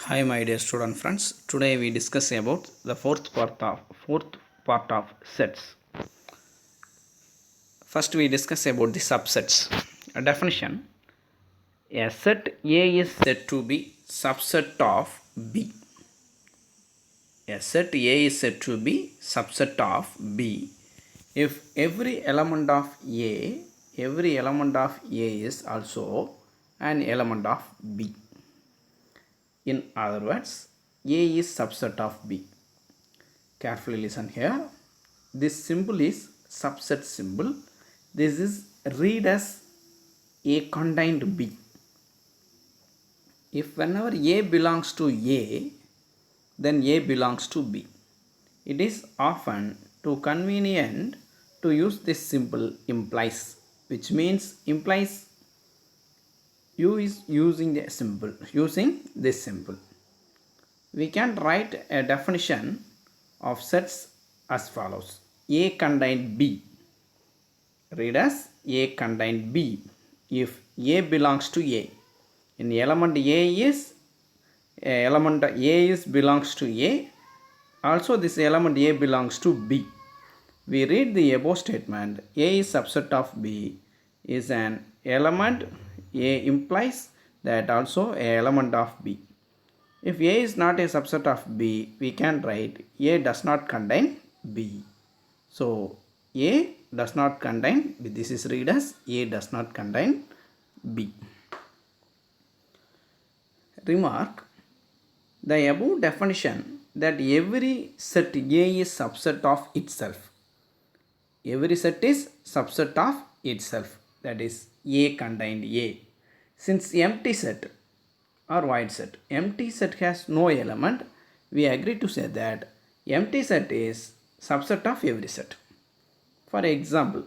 Hi, my dear student friends. Today we discuss about the fourth part of sets. First, we discuss about the subsets. A definition: a set A is said to be subset of B. A set A is said to be subset of B if every element of A is also an element of B. In other words, A is subset of B. Carefully listen here. This symbol is subset symbol. This is read as A contained B. If whenever A belongs to A, then A belongs to B. It is often too convenient to use this symbol implies, which means implies you is using this symbol. We can write a definition of sets as follows. A contained B. Read as A contained B if A belongs to A. In element A is belongs to A. Also this element A belongs to B. We read the above statement. A is subset of B is an element. A implies that also a element of B. If A is not a subset of B, we can write A does not contain B. So A does not contain B. This is read as A does not contain B. Remark: the above definition that every set A is subset of itself. Every set is subset of itself. That is A contained A. Since empty set or void set, empty set has no element, we agree to say that empty set is subset of every set. For example,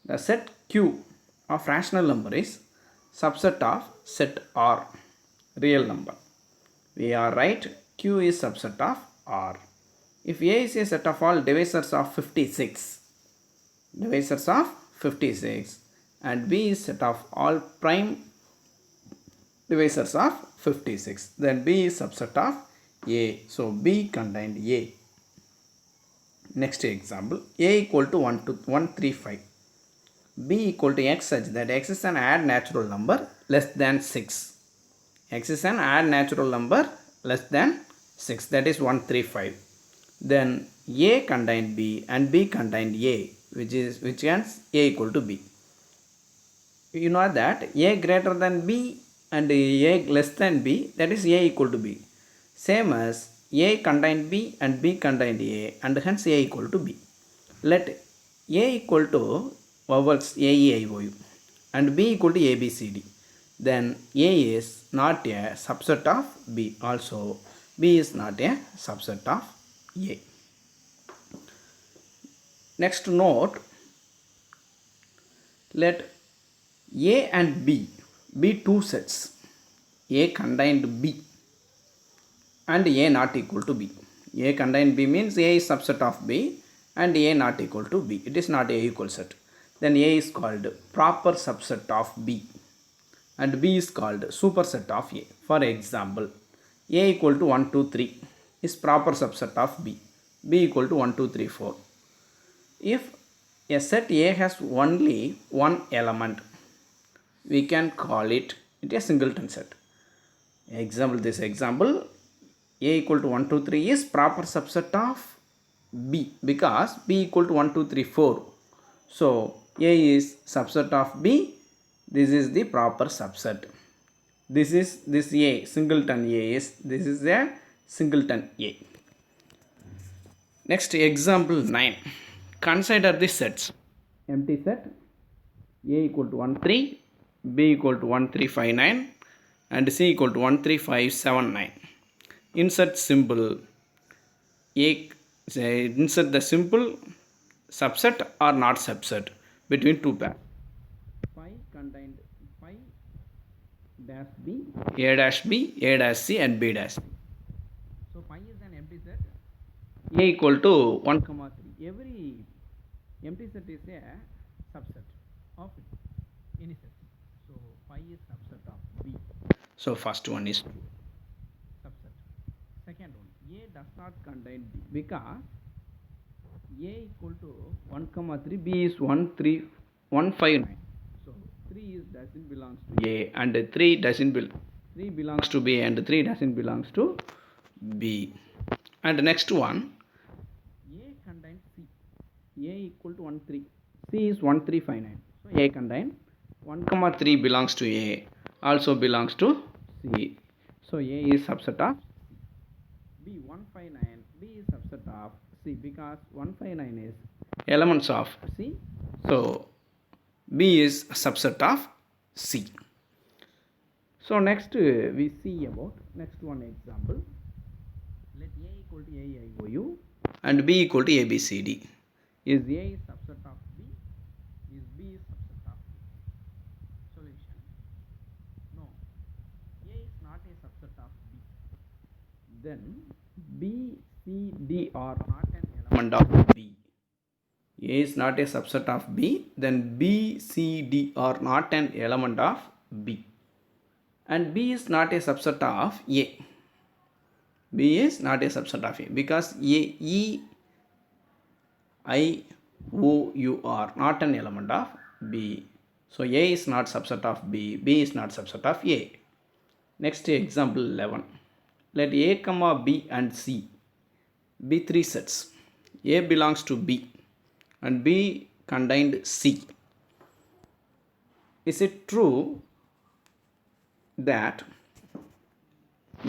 the set Q of rational number is subset of set R, real number. We are right, Q is subset of R. If A is a set of all divisors of 56, and B is set of all prime divisors of 56, then B is subset of A. So B contained A. Next example, A equal to 135, B equal to X such that X is an odd natural number less than 6. X is an odd natural number less than 6, that is 135. Then A contained B and B contained A, which hence A equal to B. You know that A greater than B and A less than B, that is A equal to B. Same as A contained B and B contained A, and hence A equal to B. Let A equal to vowels A, E, I, O, U and B equal to A, B, C, D. Then A is not a subset of B. Also B is not a subset of A. Next note, let A and B be two sets. A contained B and A not equal to B. A contained B means A is subset of B and A not equal to B. It is not A equal set. Then A is called proper subset of B and B is called superset of A. For example, A equal to 1, 2, 3 is proper subset of B. B equal to 1, 2, 3, 4. If a set A has only one element, we can call it a singleton set. This example, A equal to 1, 2, 3 is proper subset of B because B equal to 1, 2, 3, 4. So A is subset of B. This is the proper subset. This A, singleton A is, this is a singleton A. Next example 9. Consider the sets. Empty set A equal to 1, 3, B equal to 1, 3, 5, 9 and C equal to 1, 3, 5, 7, 9. Insert symbol A, insert the symbol subset or not subset between two pairs. Phi contained phi dash B, A dash B, A dash C and B dash C. So phi is an empty set. A equal to 1, 3. Every empty set is a subset of any set. So phi is subset of B. So first one is true. not contain B because A equal to 1 comma 3, B is 1 3 1 5 9. So 3 is doesn't belongs to A and 3 doesn't 3 belongs to B and 3 doesn't belongs to B. And next one, A contains C. A equal to 1 3. C is 1 3 5 9. So A contains 1 comma 3 belongs to A, also belongs to C. So A is subset of B 159. B is subset of C because 159 is elements of C. So B is subset of C. So next we see about next one example. Let A equal to AIOU and B equal to ABCD. Is A is subset of B? Is B is subset of B? Solution. No. A is not a subset of B. Then B, C, D are not an element of B. A is not a subset of B. Then B, C, D are not an element of B. And B is not a subset of A. B is not a subset of A because A, E, I, O, U are not an element of B. So A is not subset of B. B is not subset of A. Next example 11. Let A, comma B and C be three sets. A belongs to B and B contained C. Is it true that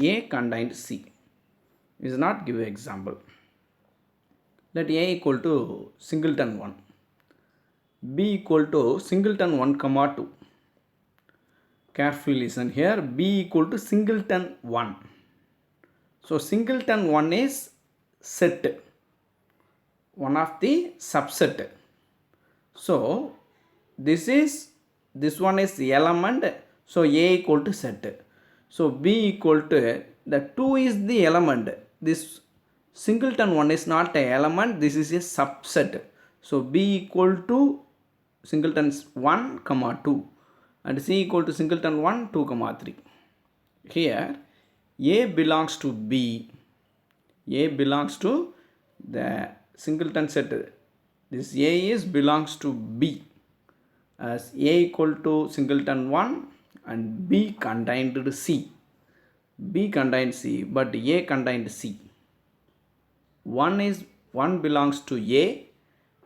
A contained C? Is not give example. Let A equal to singleton 1. B equal to singleton 1 comma 2. Carefully listen here. B equal to singleton 1. So singleton 1 is set, one of the subset. So this one is the element. So A equal to set. So B equal to the 2 is the element. This singleton 1 is not an element. This is a subset. So B equal to singletons 1 comma 2 and C equal to singleton 1 2 comma 3. Here A belongs to B. A belongs to the singleton set. This A is belongs to B as A equal to singleton 1 and B contained C. B contained C but A contained C. 1 belongs to A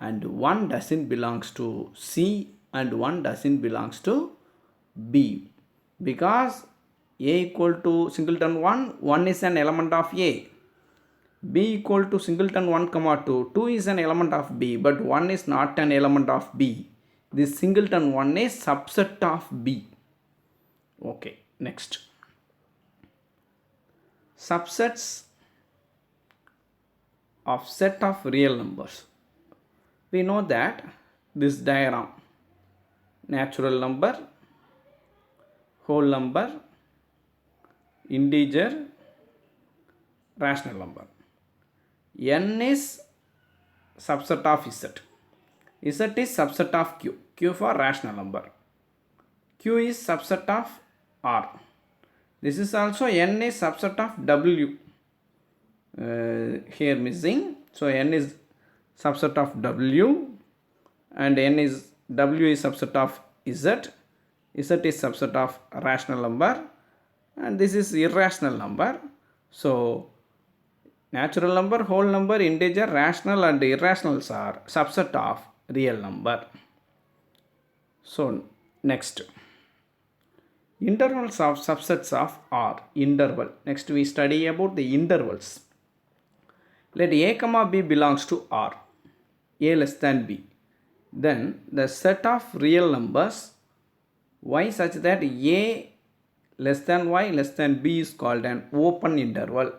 and 1 doesn't belongs to C and 1 doesn't belongs to B because A equal to singleton 1 is an element of A. B equal to singleton 1 comma 2 is an element of B but 1 is not an element of B. This singleton 1 is subset of B. Okay, next. Subsets of set of real numbers. We know that this diagram, natural number, whole number, integer, rational number. N is subset of Z. Z is subset of Q. Q for rational number. Q is subset of R. This is also N is subset of W. Here missing. So N is subset of W and W is subset of Z. Z is subset of rational number and this is irrational number. So natural number, whole number, integer, rational and irrationals are subset of real number. So next, intervals of subsets of R. Interval. Next we study about the intervals. Let A comma B belongs to R, A less than B. Then the set of real numbers Y such that A less than Y less than B is called an open interval.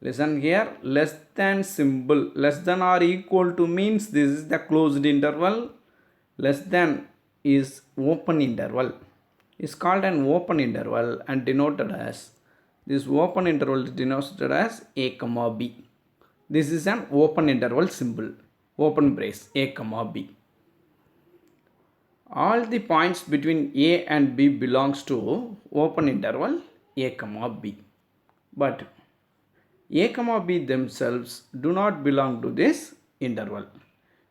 Listen here, less than symbol, less than or equal to means this is the closed interval. Less than is open interval. Is called an open interval and denoted as, this open interval is denoted as A comma B. This is an open interval symbol, open brace, A comma B. All the points between A and B belongs to open interval A comma B. But A comma B themselves do not belong to this interval.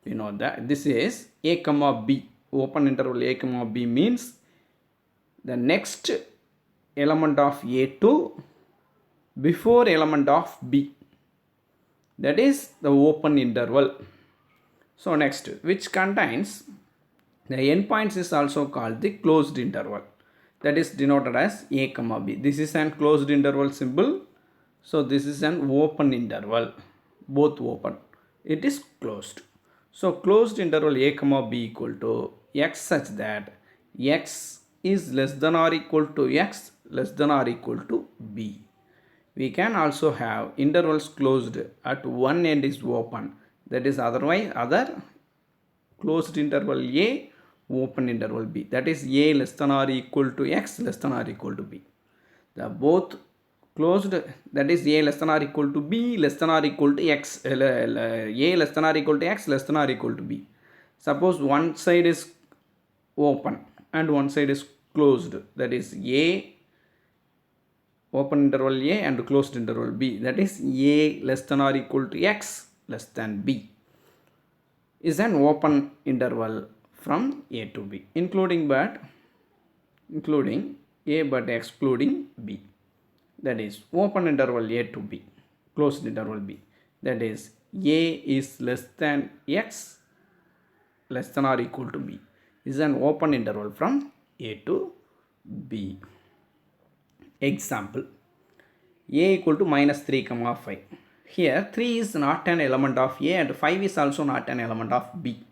We know that this is A comma B. Open interval A comma B means the next element of A2 before element of B. That is the open interval. So next, which contains the endpoints is also called the closed interval. That is denoted as A comma B. This is an closed interval symbol. So this is an open interval. Both open. It is closed. So closed interval A comma B equal to x such that x is less than or equal to x less than or equal to B. We can also have intervals closed at one end is open. That is otherwise other closed interval A, open interval B. That is A less than or equal to x less than or equal to B. The both closed, that is A less than or equal to B less than or equal to x, A less than or equal to x less than or equal to B. Suppose one side is open and one side is closed. That is A open interval A and closed interval B. That is A less than or equal to x less than B is an open interval from A to B, including A but excluding B. That is open interval A to B, closed interval B. That is A is less than x less than or equal to B is an open interval from A to B. Example, A equal to minus 3 comma 5. Here 3 is not an element of A and 5 is also not an element of B.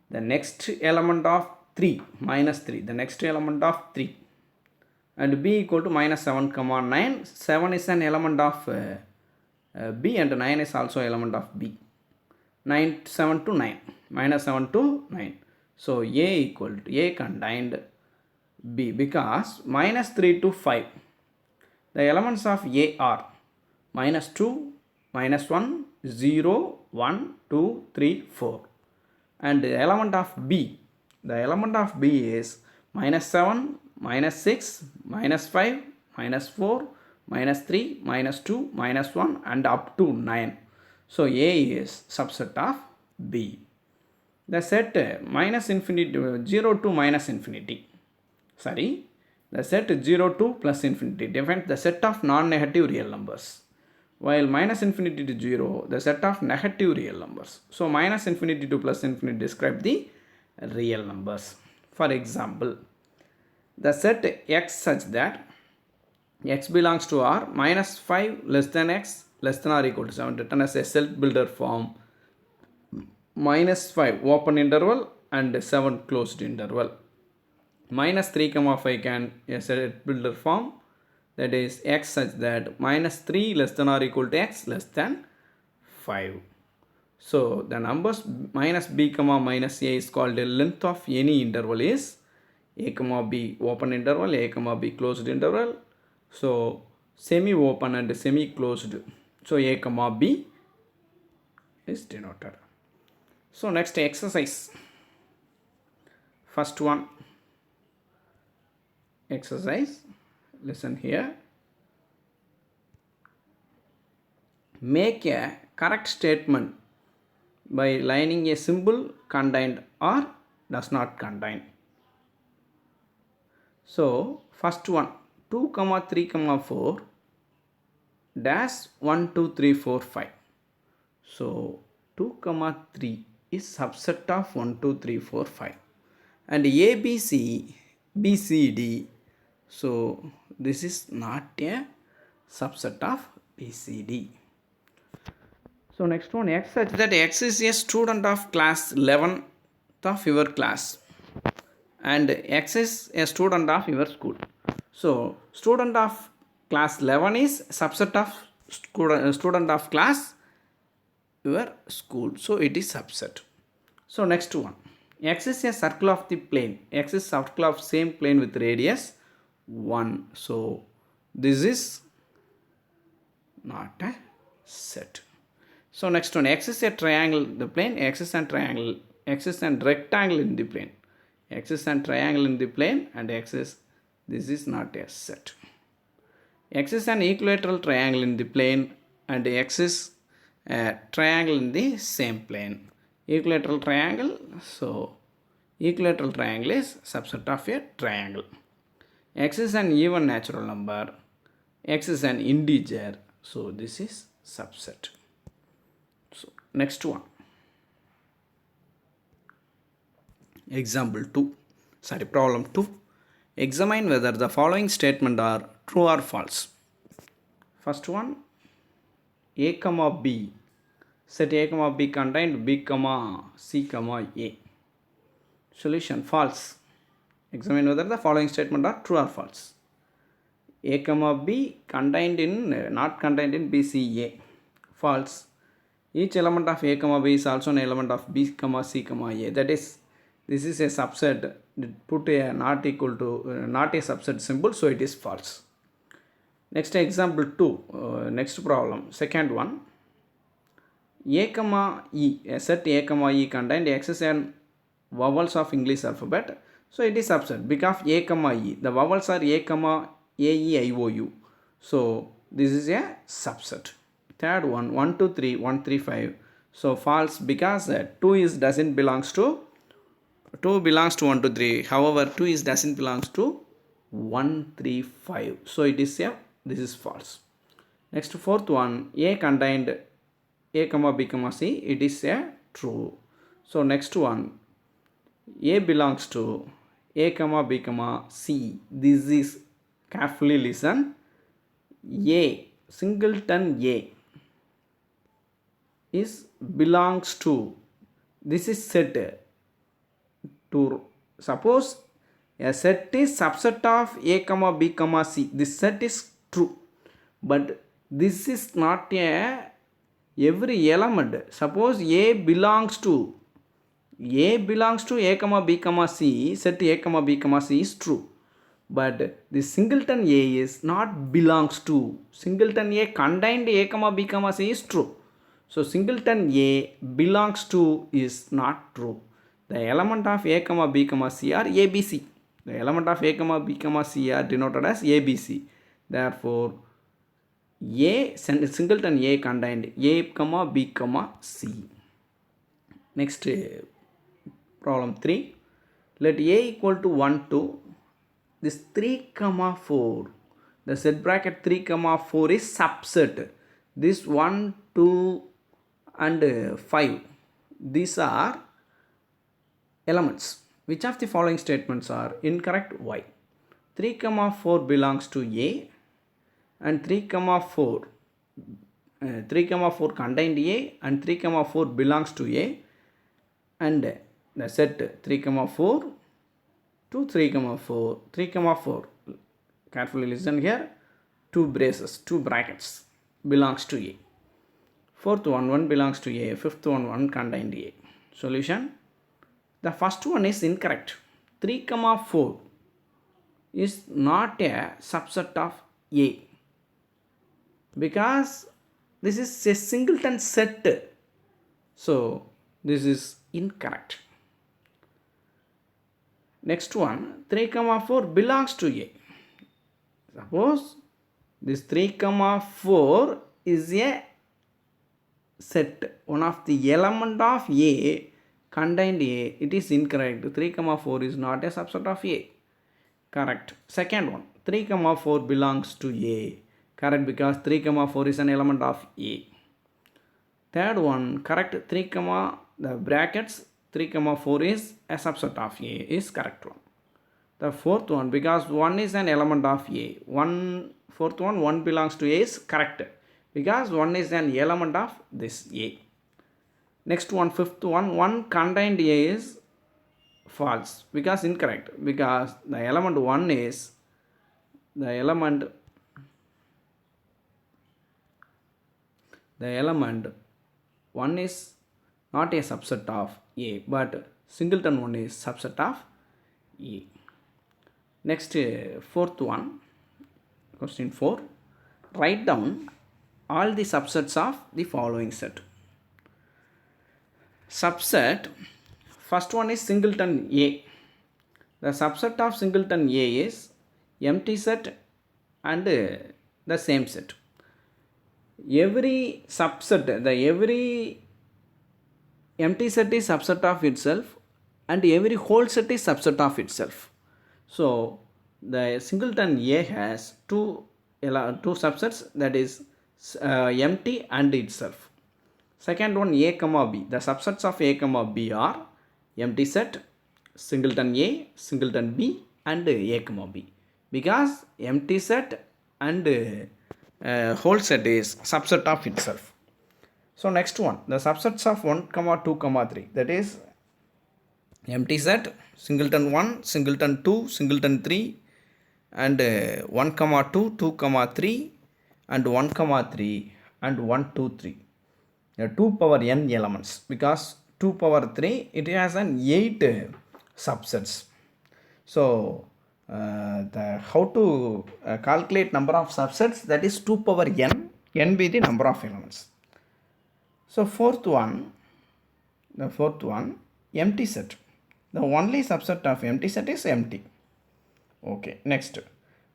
The next element of 3 minus 3, the next element of 3 and B equal to minus 7 comma 9. 7 is an element of B and 9 is also element of B. 9 7 to 9 minus 7 to 9. So A equal to A contained B because minus 3 to 5. The elements of A are minus 2, minus 1, 0, 1, 2, 3, 4. And the element of B, the element of B is minus 7, minus 6, minus 5, minus 4, minus 3, minus 2, minus 1 and up to 9. So A is subset of B. The set minus infinity, 0 to minus infinity. The set 0 to plus infinity defines the set of non-negative real numbers, while minus infinity to 0 the set of negative real numbers. So minus infinity to plus infinity describe the real numbers. For example, the set x such that x belongs to R minus 5 less than x less than or equal to 7 written as a self-builder form, minus 5 open interval and 7 closed interval. Minus 3 comma 5 can a set builder form, that is x such that minus 3 less than or equal to x less than 5. So the numbers minus b comma minus a is called the length of any interval is a comma b open interval, a comma b closed interval. So semi open and semi closed. So a comma b is denoted. So next exercise. First one. Exercise, listen here. Make a correct statement by lining a symbol contained or does not contain. So first one, 2 comma 3 comma 4 dash 1 2 3 4 5. So 2 comma 3 is subset of 1 2 3 4 5 and ABC BCD. So this is not a subset of BCD. So next one, x such that x is a student of class 11 of your class and x is a student of your school. So student of class 11 is subset of student of class your school. So it is subset. So next one, x is a circle of the plane. X is circle of same plane with radius 1. So this is not a set. So next one, x is a triangle in the plane, x is a triangle, x is a rectangle in the plane, x is a triangle in the plane and x is, this is not a set. X is an equilateral triangle in the plane and X is a triangle in the same plane. Equilateral triangle, so equilateral triangle is subset of a triangle. X is an even natural number. X is an integer, so this is subset. So next one. Example 2. Problem 2. Examine whether the following statement are true or false. First one, A comma B. Set A comma B contained B comma C comma A. Solution false. Examine whether the following statement are true or false. A comma B contained in not contained in B C A. False. Each element of A comma B is also an element of B comma C comma A. That is, this is a subset. Put a not equal to not a subset symbol, so it is false. Next example 2. Next problem. Second one. A comma E. A set A comma E contained X and vowels of English alphabet. So it is subset because A comma E. The vowels are A comma A E I O U. So this is a subset. Third one, 1 2 3 1 3 5. So false because 2 is doesn't belongs to 2 belongs to 1 2 3. However, 2 is doesn't belongs to 1 3 5. So it is a this is false. Next fourth one, A contained A comma B comma C. It is a true. So next one, A belongs to A comma B comma C. This is carefully listen. A singleton A is belongs to, this is set to, suppose a set is subset of A comma B comma C. This set is true, but this is not a every element. Suppose A belongs to A comma B comma C, set A comma B comma C is true, but the singleton A is not belongs to. Singleton A contained A comma B comma C is true. So singleton A belongs to is not true. The element of A comma B comma C are ABC. The element of A comma B comma C are denoted as ABC. Therefore, A singleton A contained A comma B comma C. Next problem 3. Let A equal to 1 2. This 3 comma 4. The set bracket 3 comma 4 is subset. This 1 2 and 5. These are elements. Which of the following statements are incorrect? Why? 3 comma 4 belongs to A and 3 comma 4 contained A and 3 comma 4 belongs to A, and the set 3 comma 4 to 3 comma 4 3 comma 4, carefully listen here, 2 braces, 2 brackets belongs to A. Fourth one, 1 belongs to A. Fifth one, 1 contained A. Solution. The first one is incorrect. 3 comma 4 is not a subset of A because this is a singleton set. So this is incorrect. Next one, 3 comma 4 belongs to A. Suppose this 3 comma 4 is a set, one of the element of A contained A. It is incorrect. 3 comma 4 is not a subset of A. Correct. Second one, 3 comma 4 belongs to A. Correct, because 3 comma 4 is an element of A. Third one, correct, 3 comma the brackets 3 comma 4 is a subset of A is correct one. The fourth one, because 1 is an element of A. Fourth one, 1 belongs to A is correct because 1 is an element of this A. Next one, fifth one, 1 contained A is false because incorrect, because the element 1 is the element 1 is not a subset of A, but singleton 1 is subset of A. Next fourth one, question 4. Write down all the subsets of the following set. Subset, first one is singleton A. The subset of singleton A is empty set and the same set. Every subset, every empty set is subset of itself and every whole set is subset of itself. So the singleton A has two subsets, that is empty and itself. Second one, A comma B. The subsets of A comma B are empty set, singleton A, singleton B and A comma B. Because empty set and whole set is subset of itself. So next one, the subsets of 1 comma 2 comma 3, that is empty set, singleton 1, singleton 2, singleton 3 and 1 comma 2, 2 comma 3 and 1 comma 3 and 1 2 3. 2 power n elements, because 2 power 3 it has an 8 subsets. So how to calculate number of subsets, that is 2 power n be the number of elements. So the fourth one, empty set. The only subset of empty set is empty. Okay, next.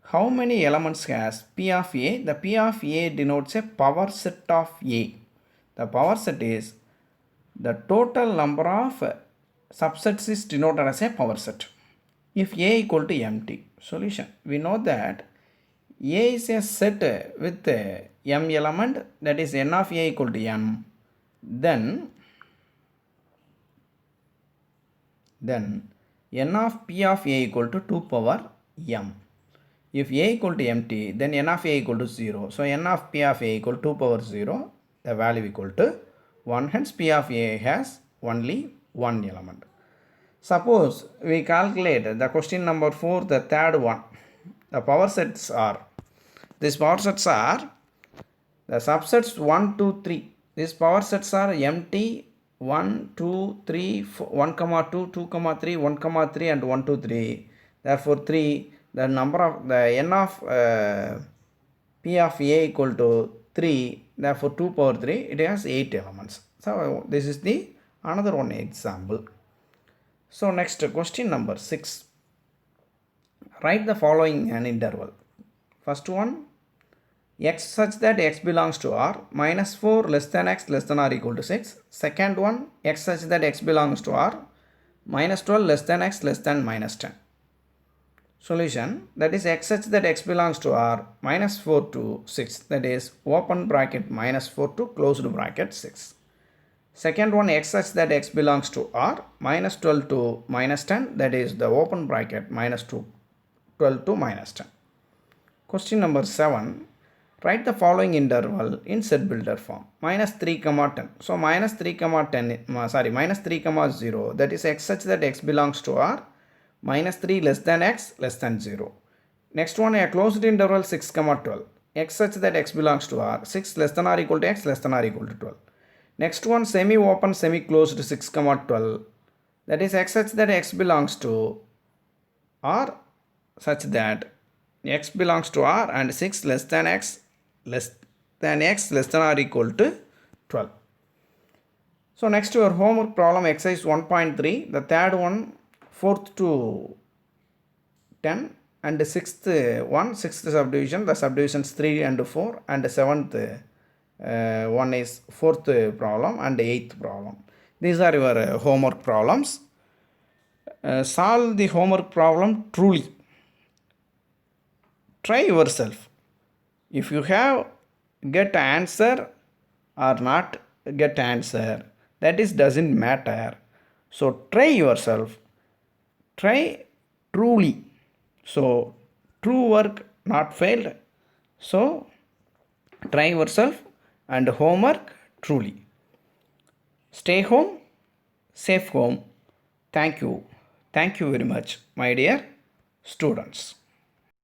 How many elements has P of A? The P of A denotes a power set of A. The power set is the total number of subsets is denoted as a power set. If A equal to empty, solution. We know that A is a set with m element, that is n of A equal to m. Then n of P of A equal to 2 power m. If A equal to empty, then n of A equal to 0. So n of P of A equal to 2 power 0, the value equal to 1. Hence P of A has only one element. Suppose we calculate the question number 4, the third one. The power sets are, these power sets are the subsets 1, 2, 3. These power sets are empty 1, 2, 3, 4, 1, 2, 2, 3, 1, 3 and 1, 2, 3. Therefore 3, the number of the n of P of A equal to 3. Therefore 2 power 3, it has 8 elements. So this is the another one example. So next, question number 6. Write the following an interval. First one, x such that x belongs to R, minus 4 less than x less than or equal to 6. Second one, x such that x belongs to R, minus 12 less than x less than minus 10. Solution, that is x such that x belongs to R, minus 4 to 6, that is open bracket minus 4 to closed bracket 6. Second one, x such that x belongs to R, minus 12 to minus 10, that is the open bracket minus 12 to minus 10. Question number 7. Write the following interval in set builder form. Minus 3 comma 10. So minus 3 comma 0, that is x such that x belongs to R, minus 3 less than x less than 0. Next one, a closed interval 6 comma 12. X such that x belongs to R, 6 less than or equal to x less than or equal to 12. Next one, semi open semi closed 6 comma 12. That is x such that x belongs to R such that x belongs to R and 6 less than x less than or equal to 12. So next, your homework problem exercise 1.3, the third one 4th to 10 and the sixth subdivision, the subdivisions 3 and 4 and the seventh one is 4th problem and 8th problem. These are your homework problems. Solve the homework problem truly. Try yourself. If you have get answer or not get answer, that is doesn't matter. So try yourself. Try truly. So true work not failed. So try yourself and homework truly. Stay home, safe home. Thank you. Thank you very much, my dear students.